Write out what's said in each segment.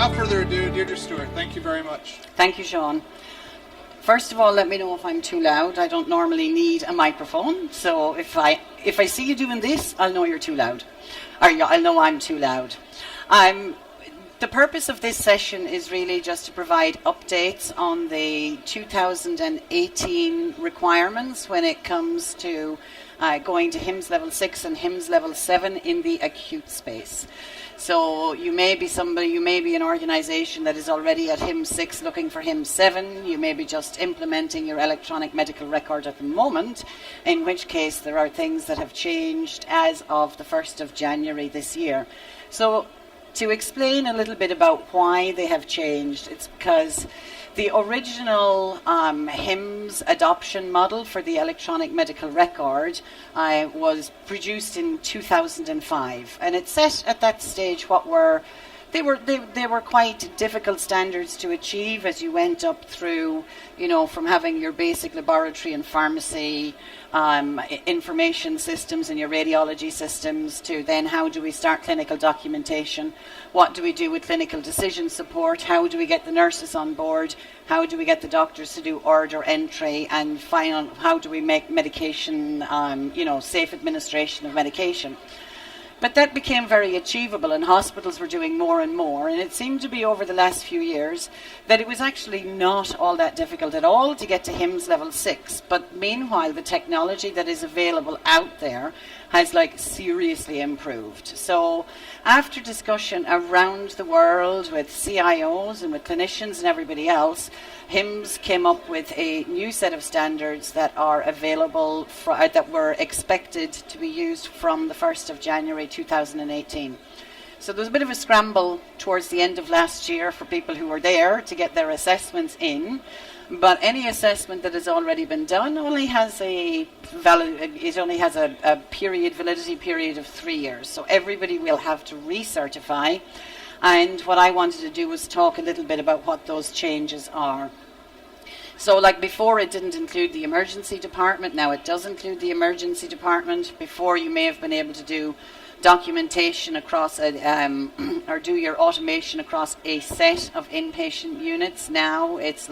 without further ado, Deirdre Stewart, thank you very much. Thank you, Sean. First of all, let me know if I'm too loud. I don't normally need a microphone, so if I see you doing this, I'll know you're too loud. Or I'll know I'm too loud. The purpose of this session is really just to provide updates on the 2018 requirements when it comes to going to HIMSS Level 6 and HIMSS Level 7 in the acute space. So you may be an organisation that is already at HIMSS 6 looking for HIMSS 7. You may be just implementing your electronic medical record at the moment, in which case there are things that have changed as of the 1st of January this year. So to explain a little bit about why they have changed, it's because the original HIMSS adoption model for the electronic medical record was produced in 2005, and it set at that stage what were they were quite difficult standards to achieve as you went up through, from having your basic laboratory and pharmacy information systems and your radiology systems to then how do we start clinical documentation, what do we do with clinical decision support, how do we get the nurses on board, how do we get the doctors to do order entry, and how do we make medication, safe administration of medication. But that became very achievable, and hospitals were doing more and more, and it seemed to be over the last few years that it was actually not all that difficult at all to get to HIMSS Level 6. But meanwhile, the technology that is available out there has seriously improved. So after discussion around the world with CIOs and with clinicians and everybody else, HIMSS came up with a new set of standards that are available, that were expected to be used from the 1st of January 2018. So there was a bit of a scramble towards the end of last year for people who were there to get their assessments in, but any assessment that has already been done only has a validity period of 3 years. So everybody will have to recertify. And what I wanted to do was talk a little bit about what those changes are. So before, it didn't include the emergency department. Now it does include the emergency department. Before, you may have been able to do documentation across or do your automation across a set of inpatient units. Now it's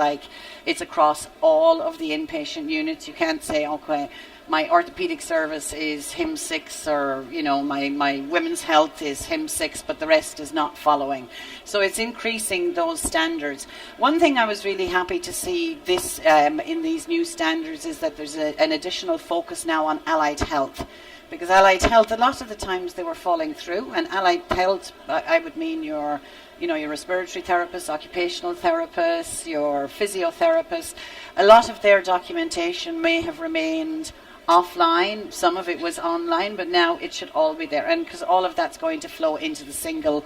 across all of the inpatient units. You can't say, okay, my orthopedic service is HIMSS 6, or my women's health is HIMSS 6, but the rest is not following. So it's increasing those standards. One thing I was really happy to see this in these new standards is that there's an additional focus now on allied health. Because allied health, a lot of the times they were falling through, and allied health, I would mean your respiratory therapists, occupational therapists, your physiotherapists. A lot of their documentation may have remained offline. Some of it was online, but now it should all be there, and because all of that's going to flow into the single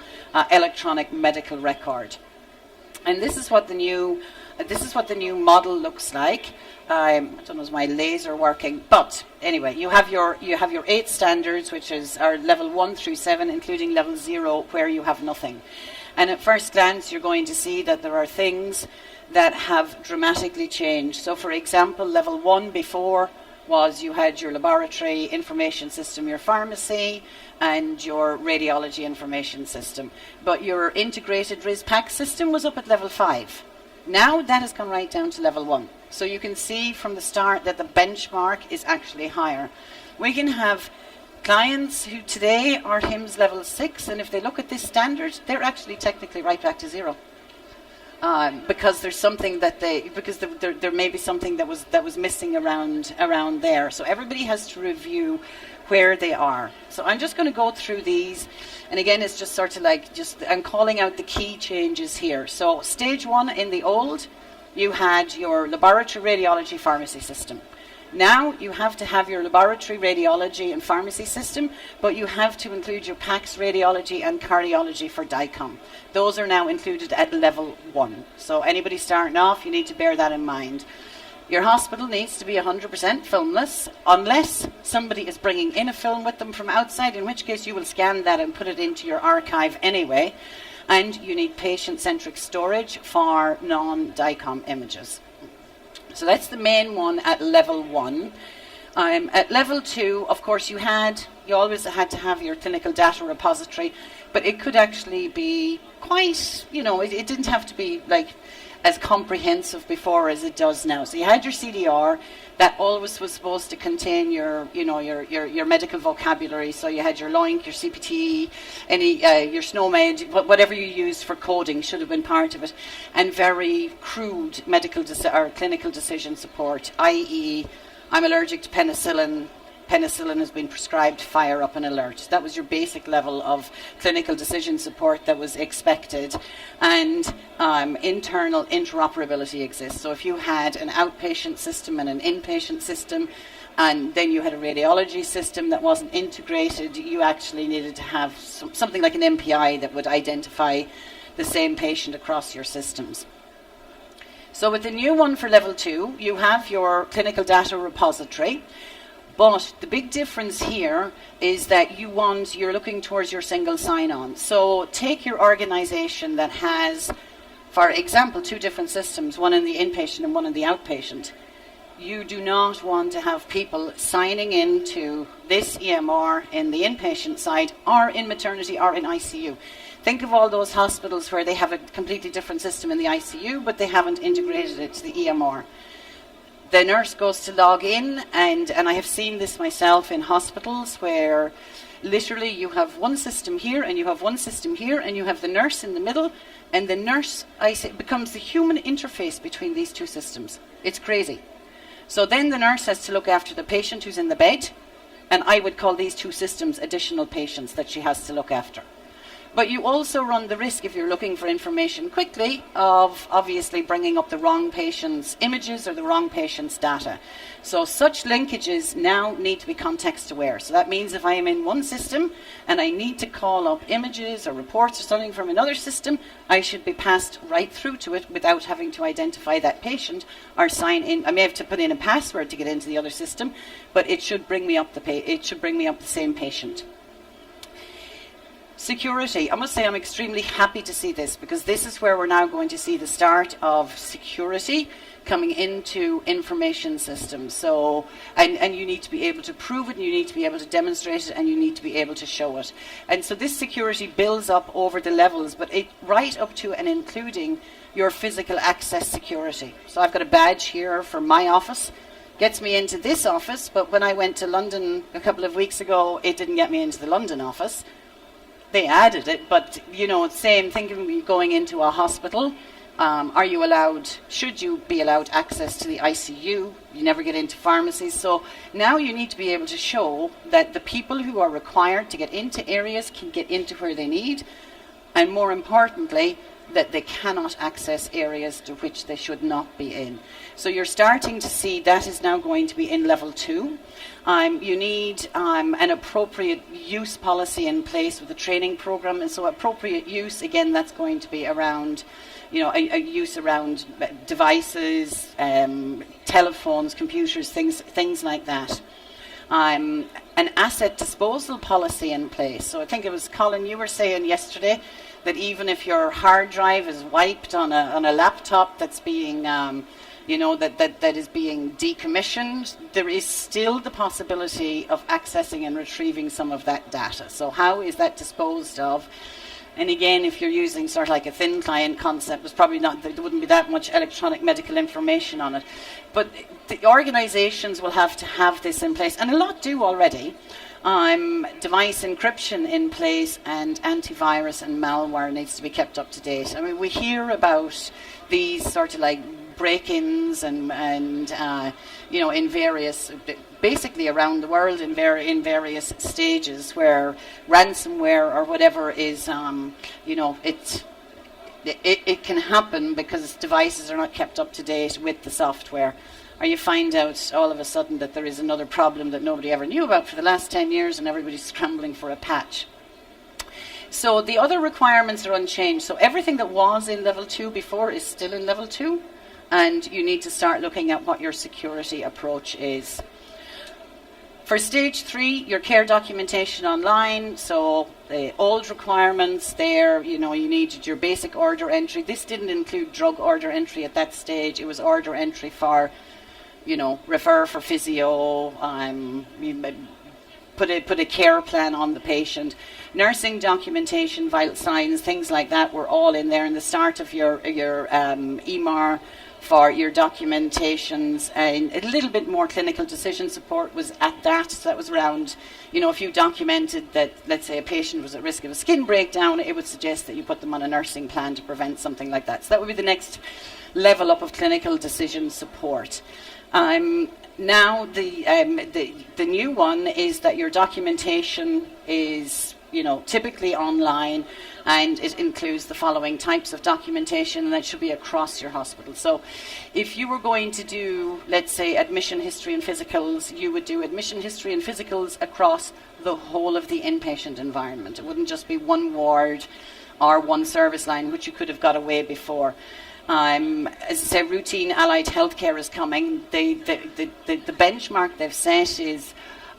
electronic medical record. And this is what the new model looks like. I don't know, is my laser working? But anyway, you have your 8 standards, which are level 1 through 7, including level 0, where you have nothing. And at first glance, you're going to see that there are things that have dramatically changed. So, for example, level 1 before was you had your laboratory information system, your pharmacy, and your radiology information system. But your integrated RIS-PACS system was up at level 5. Now that has come right down to level 1. So you can see from the start that the benchmark is actually higher. We can have clients who today are HIMSS level 6, and if they look at this standard, they're actually technically right back to 0. Because there's something there may be something that was missing around there. So everybody has to review where they are. So I'm just going to go through these, and again, it's just sort of I'm calling out the key changes here. So stage 1 in the old, you had your laboratory radiology pharmacy system. Now you have to have your laboratory radiology and pharmacy system, but you have to include your PACS radiology and cardiology for DICOM. Those are now included at level 1. So anybody starting off, you need to bear that in mind. Your hospital needs to be 100% filmless, unless somebody is bringing in a film with them from outside, in which case you will scan that and put it into your archive anyway. And you need patient-centric storage for non-DICOM images. So that's the main one at level 1. At level 2, of course, you always had to have your clinical data repository. but it could actually be quite, it didn't have to be like as comprehensive before as it does now. So you had your CDR that always was supposed to contain your medical vocabulary. So you had your LOINC, your CPT, your SNOMED, whatever you used for coding should have been part of it, and very crude or clinical decision support, i.e., I'm allergic to penicillin. Penicillin has been prescribed, fire up an alert. That was your basic level of clinical decision support that was expected. And internal interoperability exists. So if you had an outpatient system and an inpatient system, and then you had a radiology system that wasn't integrated, you actually needed to have something like an MPI that would identify the same patient across your systems. So with the new one for level 2, you have your clinical data repository. But the big difference here is that you're looking towards your single sign-on. So take your organization that has, for example, 2 different systems, one in the inpatient and one in the outpatient. You do not want to have people signing into this EMR in the inpatient side or in maternity or in ICU. Think of all those hospitals where they have a completely different system in the ICU, but they haven't integrated it to the EMR. The nurse goes to log in, and I have seen this myself in hospitals where literally you have one system here and you have one system here and you have the nurse in the middle, and the nurse becomes the human interface between these 2 systems. It's crazy. So then the nurse has to look after the patient who's in the bed, and I would call these 2 systems additional patients that she has to look after. But you also run the risk, if you're looking for information quickly, of obviously bringing up the wrong patient's images or the wrong patient's data. So such linkages now need to be context aware. So that means if I am in one system and I need to call up images or reports or something from another system, I should be passed right through to it without having to identify that patient or sign in. I may have to put in a password to get into the other system, but it should bring me up the same patient. Security. I must say I'm extremely happy to see this, because this is where we're now going to see the start of security coming into information systems. So, and you need to be able to prove it, and you need to be able to demonstrate it, and you need to be able to show it. And so this security builds up over the levels, but it right up to and including your physical access security. So I've got a badge here for my office. Gets me into this office, but when I went to London a couple of weeks ago, it didn't get me into the London office. They added it, but same thing of me going into a hospital. Should you be allowed access to the ICU? You never get into pharmacies. So now you need to be able to show that the people who are required to get into areas can get into where they need, and more importantly, that they cannot access areas to which they should not be in. So you're starting to see that is now going to be in level 2. You need an appropriate use policy in place with a training program, and so appropriate use, again, that's going to be around, a use around devices, telephones, computers, things like that. An asset disposal policy in place. So I think it was Colin, you were saying yesterday that even if your hard drive is wiped on a laptop that's being, that is being decommissioned, there is still the possibility of accessing and retrieving some of that data. So how is that disposed of? And again, if you're using sort of like a thin client concept, there wouldn't be that much electronic medical information on it. But the organizations will have to have this in place, and a lot do already. Device encryption in place, and antivirus and malware needs to be kept up to date. I mean, we hear about these sort of like break-ins and in various, basically around the world in various stages where ransomware or whatever is, it can happen because devices are not kept up to date with the software. Or you find out all of a sudden that there is another problem that nobody ever knew about for the last 10 years and everybody's scrambling for a patch. So the other requirements are unchanged. So everything that was in level 2 before is still in level 2, and you need to start looking at what your security approach is. For stage 3, your care documentation online. So the old requirements there, you needed your basic order entry. This didn't include drug order entry at that stage. It was order entry for, refer for physio, put a care plan on the patient. Nursing documentation, vital signs, things like that were all in there in the start of your EMR for your documentations, and a little bit more clinical decision support was at that. So that was around, if you documented that, let's say, a patient was at risk of a skin breakdown, it would suggest that you put them on a nursing plan to prevent something like that. So that would be the next level up of clinical decision support. Now the new one is that your documentation is typically online, and it includes the following types of documentation, and that should be across your hospital. So if you were going to do, let's say, admission history and physicals, you would do admission history and physicals across the whole of the inpatient environment. It wouldn't just be one ward or one service line, which you could have got away before. As I say, routine allied healthcare is coming. The benchmark they've set is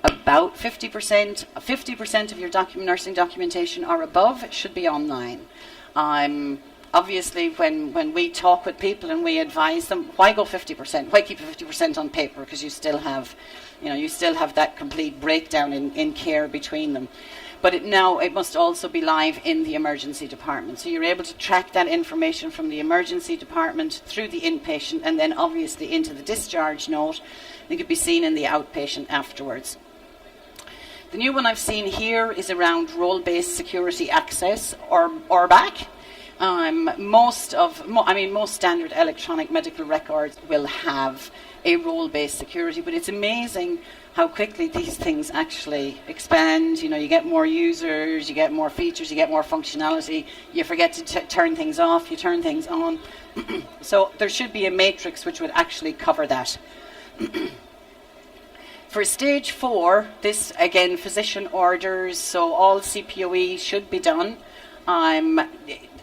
about 50%. 50% of your nursing documentation or above should be online. Obviously, when we talk with people and we advise them, why go 50%? Why keep 50% on paper? Because you still have that complete breakdown in care between them. But it must also be live in the emergency department. So you're able to track that information from the emergency department through the inpatient, and then obviously into the discharge note. It could be seen in the outpatient afterwards. The new one I've seen here is around role-based security access, or RBAC. Most standard electronic medical records will have a role-based security, but it's amazing how quickly these things actually expand. You get more users, you get more features, you get more functionality. You forget to turn things off, you turn things on. So there should be a matrix which would actually cover that. For stage 4, this again, physician orders, so all CPOE should be done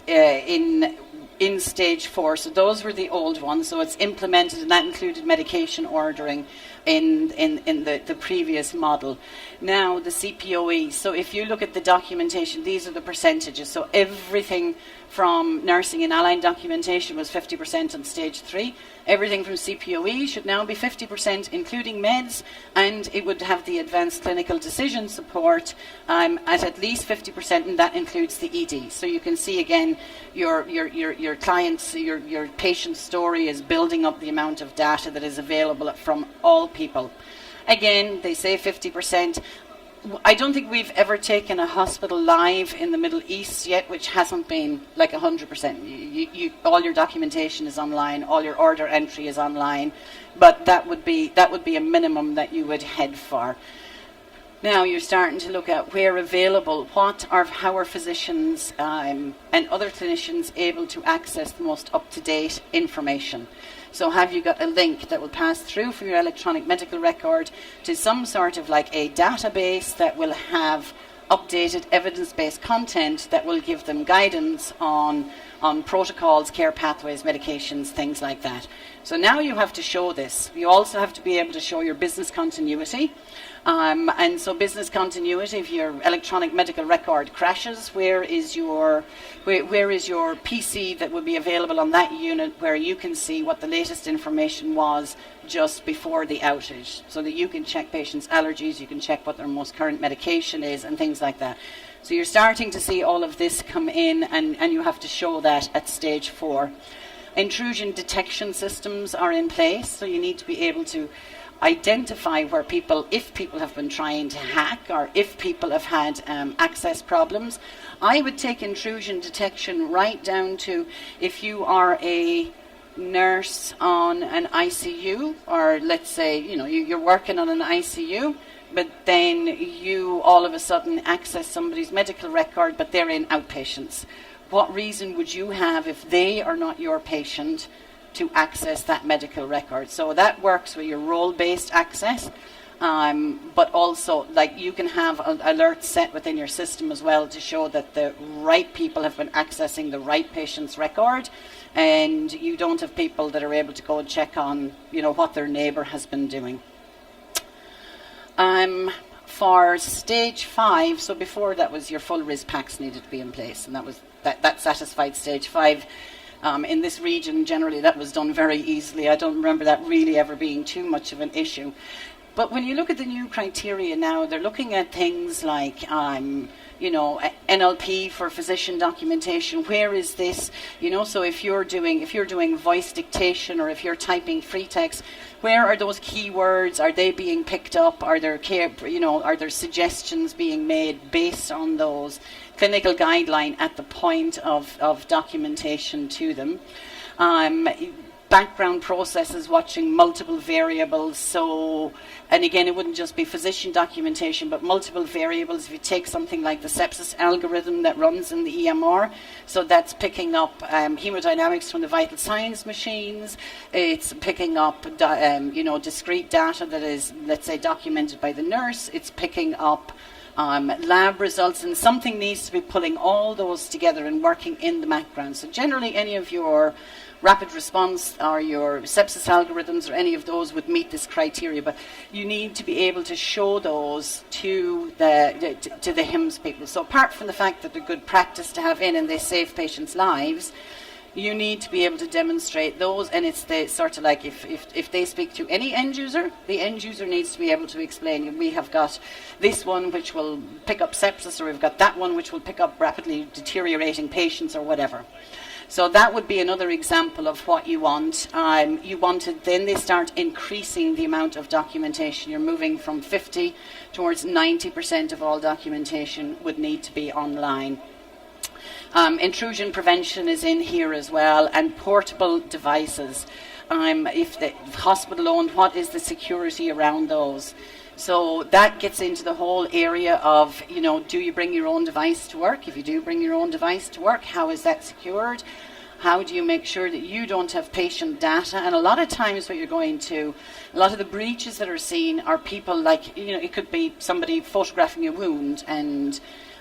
in stage 4. So those were the old ones. So it's implemented, and that included medication ordering in the previous model. Now the CPOE. So if you look at the documentation, these are the percentages. So everything from nursing and allied documentation was 50% on stage 3. Everything from CPOE should now be 50%, including meds, and it would have the advanced clinical decision support at least 50%, and that includes the ED. So you can see again, your clients, your patient's story is building up the amount of data that is available from all people. Again, they say 50%. I don't think we've ever taken a hospital live in the Middle East yet, which hasn't been like 100%. All your documentation is online, all your order entry is online, but that would be a minimum that you would head for. Now you're starting to look at where available, how are physicians and other clinicians able to access the most up-to-date information. So have you got a link that will pass through from your electronic medical record to some sort of like a database that will have updated evidence-based content that will give them guidance on protocols, care pathways, medications, things like that. So now you have to show this. You also have to be able to show your business continuity. And so business continuity, if your electronic medical record crashes, where is your PC that will be available on that unit where you can see what the latest information was just before the outage, so that you can check patients' allergies, you can check what their most current medication is, and things like that. So you're starting to see all of this come in, and you have to show that at stage 4. Intrusion detection systems are in place, so you need to be able to identify if people have been trying to hack, or if people have had access problems. I would take intrusion detection right down to if you are a nurse on an ICU, or let's say you're working on an ICU, but then you all of a sudden access somebody's medical record, but they're in outpatients. What reason would you have, if they are not your patient, to access that medical record? So that works with your role-based access, but also you can have alerts set within your system as well to show that the right people have been accessing the right patient's record, and you don't have people that are able to go and check on what their neighbour has been doing. For stage 5, so before that was your full RIS packs needed to be in place, and that satisfied stage 5. In this region, generally, that was done very easily. I don't remember that really ever being too much of an issue. But when you look at the new criteria now, they're looking at things like, NLP for physician documentation. Where is this? So if you're doing voice dictation, or if you're typing free text, where are those keywords? Are they being picked up? Are there suggestions being made based on those clinical guideline at the point of documentation to them? Background processes, watching multiple variables. So, and again, it wouldn't just be physician documentation, but multiple variables. If you take something like the sepsis algorithm that runs in the EMR, so that's picking up hemodynamics from the vital signs machines. It's picking up, discrete data that is, let's say, documented by the nurse. It's picking up lab results, and something needs to be pulling all those together and working in the background. So generally, any of your rapid response or your sepsis algorithms or any of those would meet this criteria, but you need to be able to show those to the HIMSS people. So apart from the fact that they're good practice to have in and they save patients' lives, you need to be able to demonstrate those, and it's the sort of like if they speak to any end user, the end user needs to be able to explain, we have got this one which will pick up sepsis, or we've got that one which will pick up rapidly deteriorating patients, or whatever. So that would be another example of what you want. Then they start increasing the amount of documentation. You're moving from 50 towards 90% of all documentation would need to be online. Intrusion prevention is in here as well, and portable devices. If the hospital owned, what is the security around those? So that gets into the whole area of, do you bring your own device to work? If you do bring your own device to work, how is that secured? How do you make sure that you don't have patient data? And a lot of times a lot of the breaches that are seen are people like, it could be somebody photographing a wound, and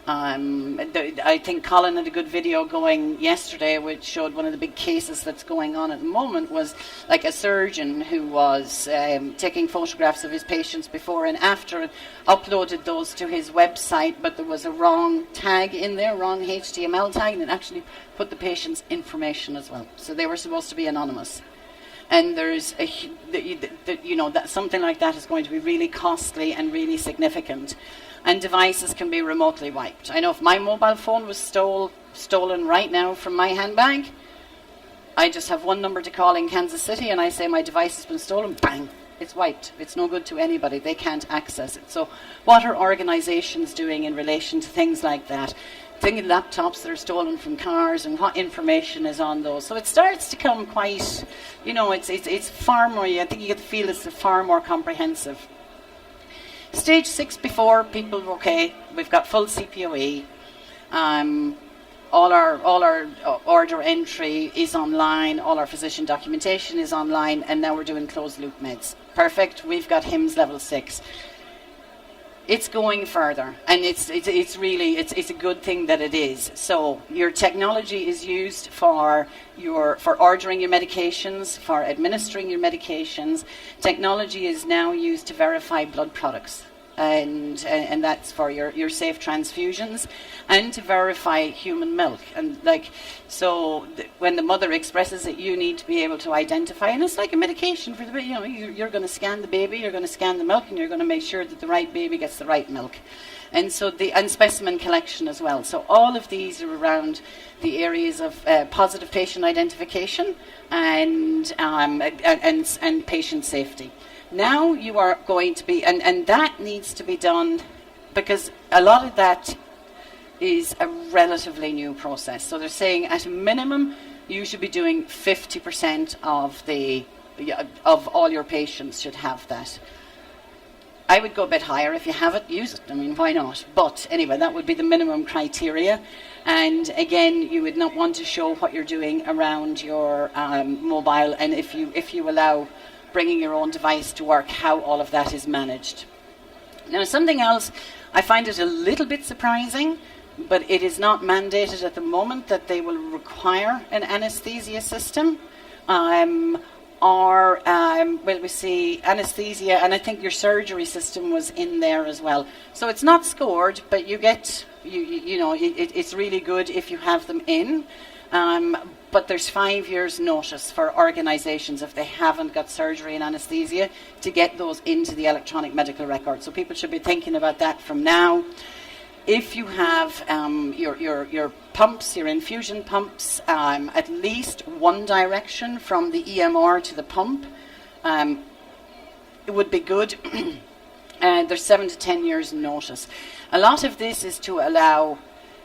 I think Colin had a good video going yesterday which showed one of the big cases that's going on at the moment was like a surgeon who was taking photographs of his patients before and after, uploaded those to his website, but there was a wrong tag in there, wrong HTML tag, and it actually put the patient's information as well. So they were supposed to be anonymous. And there's that something like that is going to be really costly and really significant. And devices can be remotely wiped. I know if my mobile phone was stolen right now from my handbag, I just have one number to call in Kansas City, and I say my device has been stolen, bang, it's wiped. It's no good to anybody. They can't access it. So what are organizations doing in relation to things like that? Thinking laptops that are stolen from cars, and what information is on those. So it starts to come quite, it's far more, I think you get the feel it's far more comprehensive. Stage 6 before, people, okay, we've got full CPOE. All our order entry is online, all our physician documentation is online, and now we're doing closed loop meds. Perfect, we've got HIMSS level 6. It's going further, and it's a good thing that it is. So your technology is used for ordering your medications, for administering your medications. Technology is now used to verify blood products, and that's for your safe transfusions, and to verify human milk. And when the mother expresses it, you need to be able to identify, and it's like a medication for the baby. You're going to scan the baby, you're going to scan the milk, and you're going to make sure that the right baby gets the right milk. And so and specimen collection as well. So all of these are around the areas of positive patient identification and patient safety. Now you are going to be, and that needs to be done because a lot of that is a relatively new process. So they're saying at a minimum you should be doing 50% of all your patients should have that. I would go a bit higher. If you have it, use it. I mean, why not? But anyway, that would be the minimum criteria. And again, you would not want to show what you're doing around your mobile, and if you allow bringing your own device to work, how all of that is managed. Now, something else, I find it a little bit surprising, but it is not mandated at the moment that they will require an anesthesia system. We see anesthesia, and I think your surgery system was in there as well. So it's not scored, but you get, it's really good if you have them in. But there's 5 years notice for organisations if they haven't got surgery and anaesthesia to get those into the electronic medical record. So people should be thinking about that from now. If you have your pumps, your infusion pumps, at least one direction from the EMR to the pump, it would be good. There's 7 to 10 years notice. A lot of this is to allow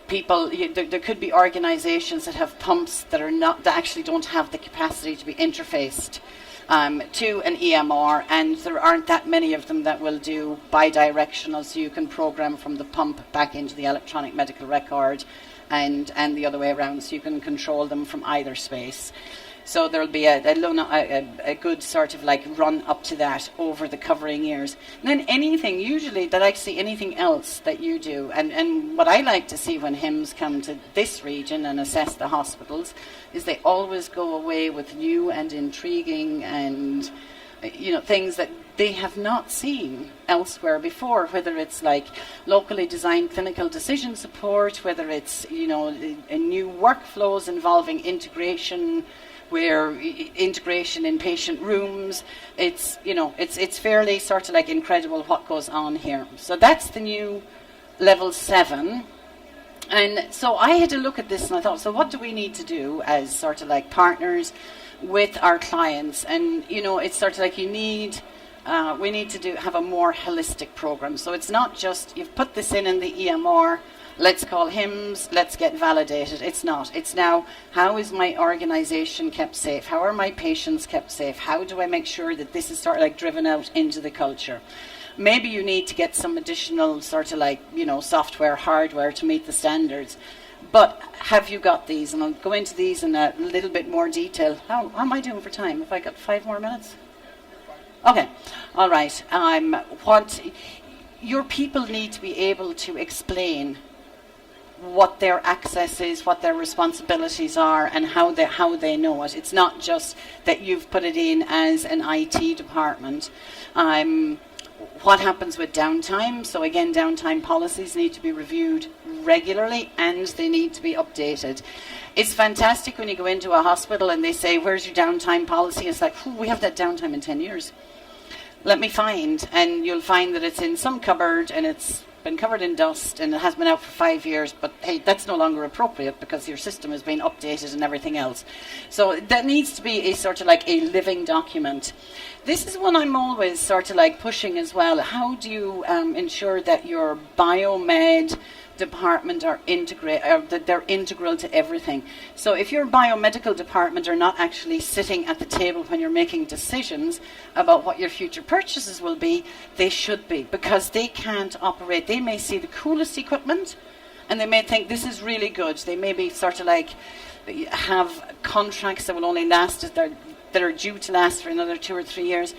people, there could be organisations that have pumps that actually don't have the capacity to be interfaced to an EMR, and there aren't that many of them that will do bidirectional, so you can program from the pump back into the electronic medical record and the other way around, so you can control them from either space. So there'll be a good sort of like run up to that over the covering years. And then anything, usually that I see anything else that you do, and what I like to see when HIMSS come to this region and assess the hospitals, is they always go away with new and intriguing and things that they have not seen elsewhere before, whether it's like locally designed clinical decision support, whether it's new workflows involving integration, where integration in patient rooms, it's fairly sort of like incredible what goes on here. So that's the new level 7. And so I had to look at this and I thought, so what do we need to do as sort of like partners with our clients? And it's sort of like we need to have a more holistic program. So it's not just you've put this in the EMR, let's call HIMSS, let's get validated. It's not. It's now, how is my organisation kept safe? How are my patients kept safe? How do I make sure that this is sort of like driven out into the culture? Maybe you need to get some additional sort of like, software, hardware to meet the standards. But have you got these? And I'll go into these in a little bit more detail. How am I doing for time? Have I got 5 more minutes? Okay. All right. What your people need to be able to explain what their access is, what their responsibilities are, and how they know it. It's not just that you've put it in as an IT department. What happens with downtime? So again, downtime policies need to be reviewed regularly and they need to be updated. It's fantastic when you go into a hospital and they say, where's your downtime policy? It's like, we have that downtime in 10 years. Let me find, and you'll find that it's in some cupboard and it's been covered in dust and it has been out for 5 years, but hey, that's no longer appropriate because your system has been updated and everything else. So that needs to be a sort of like a living document. This is one I'm always sort of like pushing as well. How do you ensure that your biomed department are that they're integral to everything? So if your biomedical department are not actually sitting at the table when you're making decisions about what your future purchases will be, they should be, because they can't operate. They may see the coolest equipment and they may think this is really good. They may be sort of like have contracts that will only last, that are due to last for another 2 or 3 years.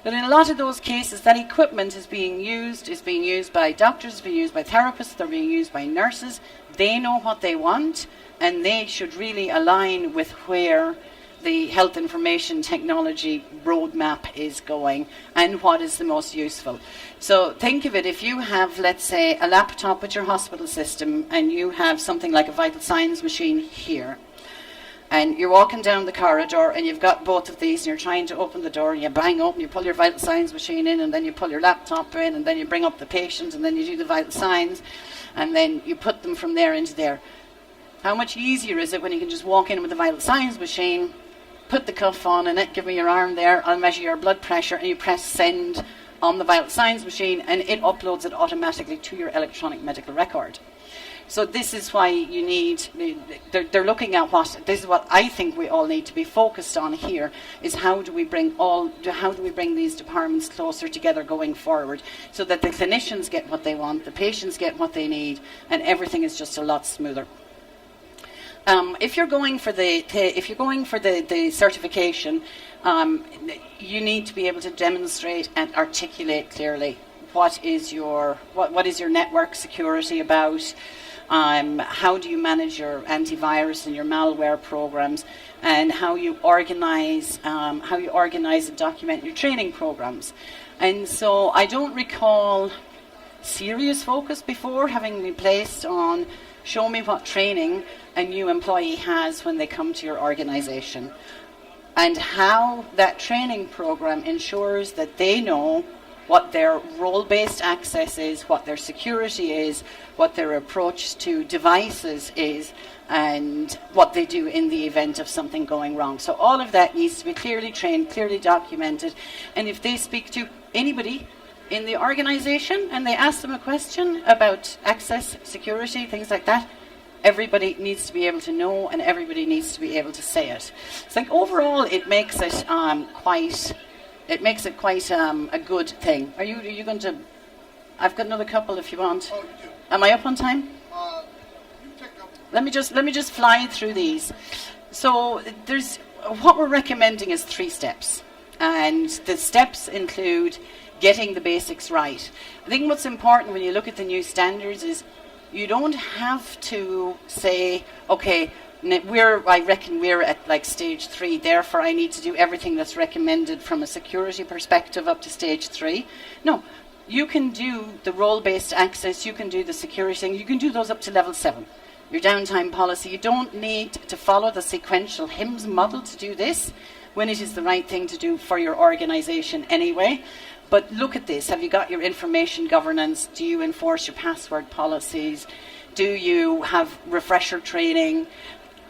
But in a lot of those cases, that equipment is being used by doctors, is being used by therapists, they're being used by nurses. They know what they want, and they should really align with where the health information technology roadmap is going and what is the most useful. So think of it, if you have, let's say, a laptop with your hospital system and you have something like a vital signs machine here, and you're walking down the corridor and you've got both of these and you're trying to open the door and you bang open, you pull your vital signs machine in and then you pull your laptop in and then you bring up the patient and then you do the vital signs and then you put them from there into there. How much easier is it when you can just walk in with the vital signs machine, put the cuff on in it, give me your arm there, I'll measure your blood pressure, and you press send on the vital signs machine and it uploads it automatically to your electronic medical record. So this is why you need, they're looking at this is what I think we all need to be focused on here, is how do we bring these departments closer together going forward so that the clinicians get what they want, the patients get what they need, and everything is just a lot smoother. If you're going for the certification, you need to be able to demonstrate and articulate clearly what is your network security about. How do you manage your antivirus and your malware programs, and how you organize and document your training programs. And so I don't recall serious focus before having been placed on Show me what training a new employee has when they come to your organization, and how that training program ensures that they know what their role-based access is, what their security is, what their approach to devices is, and what they do in the event of something going wrong. So all of that needs to be clearly trained, clearly documented. And if they speak to anybody in the organization and they ask them a question about access, security, things like that, everybody needs to be able to know, and everybody needs to be able to say it. It's like overall, it makes it quite a good thing. Are you going to? I've got another couple if you want. Oh, you do. Am I up on time? You take up. Let me just fly through these. So there's what we're recommending is 3 steps, and the steps include getting the basics right. I think what's important when you look at the new standards is you don't have to say, okay, I reckon we're at like stage 3, therefore I need to do everything that's recommended from a security perspective up to stage 3. No, you can do the role-based access, you can do the security thing, you can do those up to level 7. Your downtime policy, you don't need to follow the sequential HIMSS model to do this when it is the right thing to do for your organization anyway. But look at this. Have you got your information governance? Do you enforce your password policies? Do you have refresher training?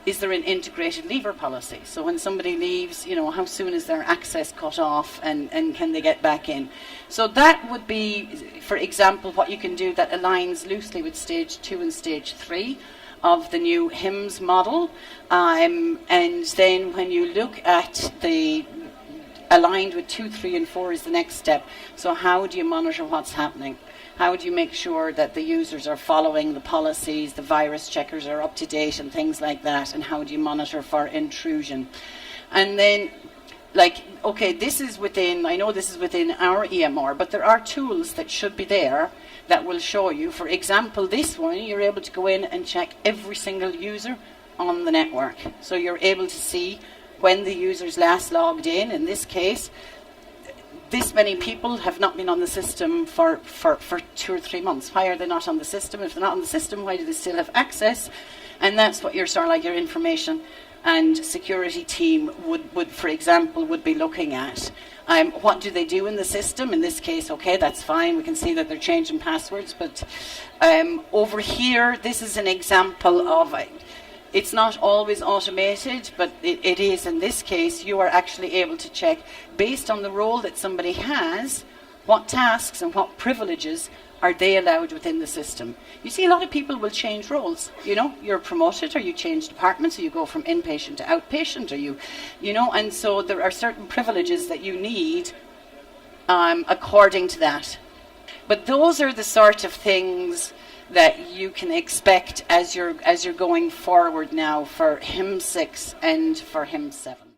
Is there an integrated leaver policy? So when somebody leaves, how soon is their access cut off, and can they get back in? So that would be, for example, what you can do that aligns loosely with stage 2 and stage 3 of the new HIMSS model. And then when you look at the aligned with 2, 3, and 4 is the next step. So how do you monitor what's happening? How do you make sure that the users are following the policies, the virus checkers are up to date and things like that? And how do you monitor for intrusion? And then, I know this is within our EMR, but there are tools that should be there that will show you. For example, this one, you're able to go in and check every single user on the network. So you're able to see when the users last logged in this case, this many people have not been on the system for 2 or 3 months. Why are they not on the system? If they're not on the system, why do they still have access? And that's what your information and security team would for example, would be looking at. What do they do in the system? In this case, okay, that's fine. We can see that they're changing passwords. But over here, this is an example of it's not always automated, but it is. In this case, you are actually able to check, based on the role that somebody has, what tasks and what privileges are they allowed within the system. You see, a lot of people will change roles. You're promoted, or you change departments, or you go from inpatient to outpatient, or and so there are certain privileges that you need according to that. But those are the sort of things that you can expect as you're going forward now for HIMSS 6 and for HIMSS 7.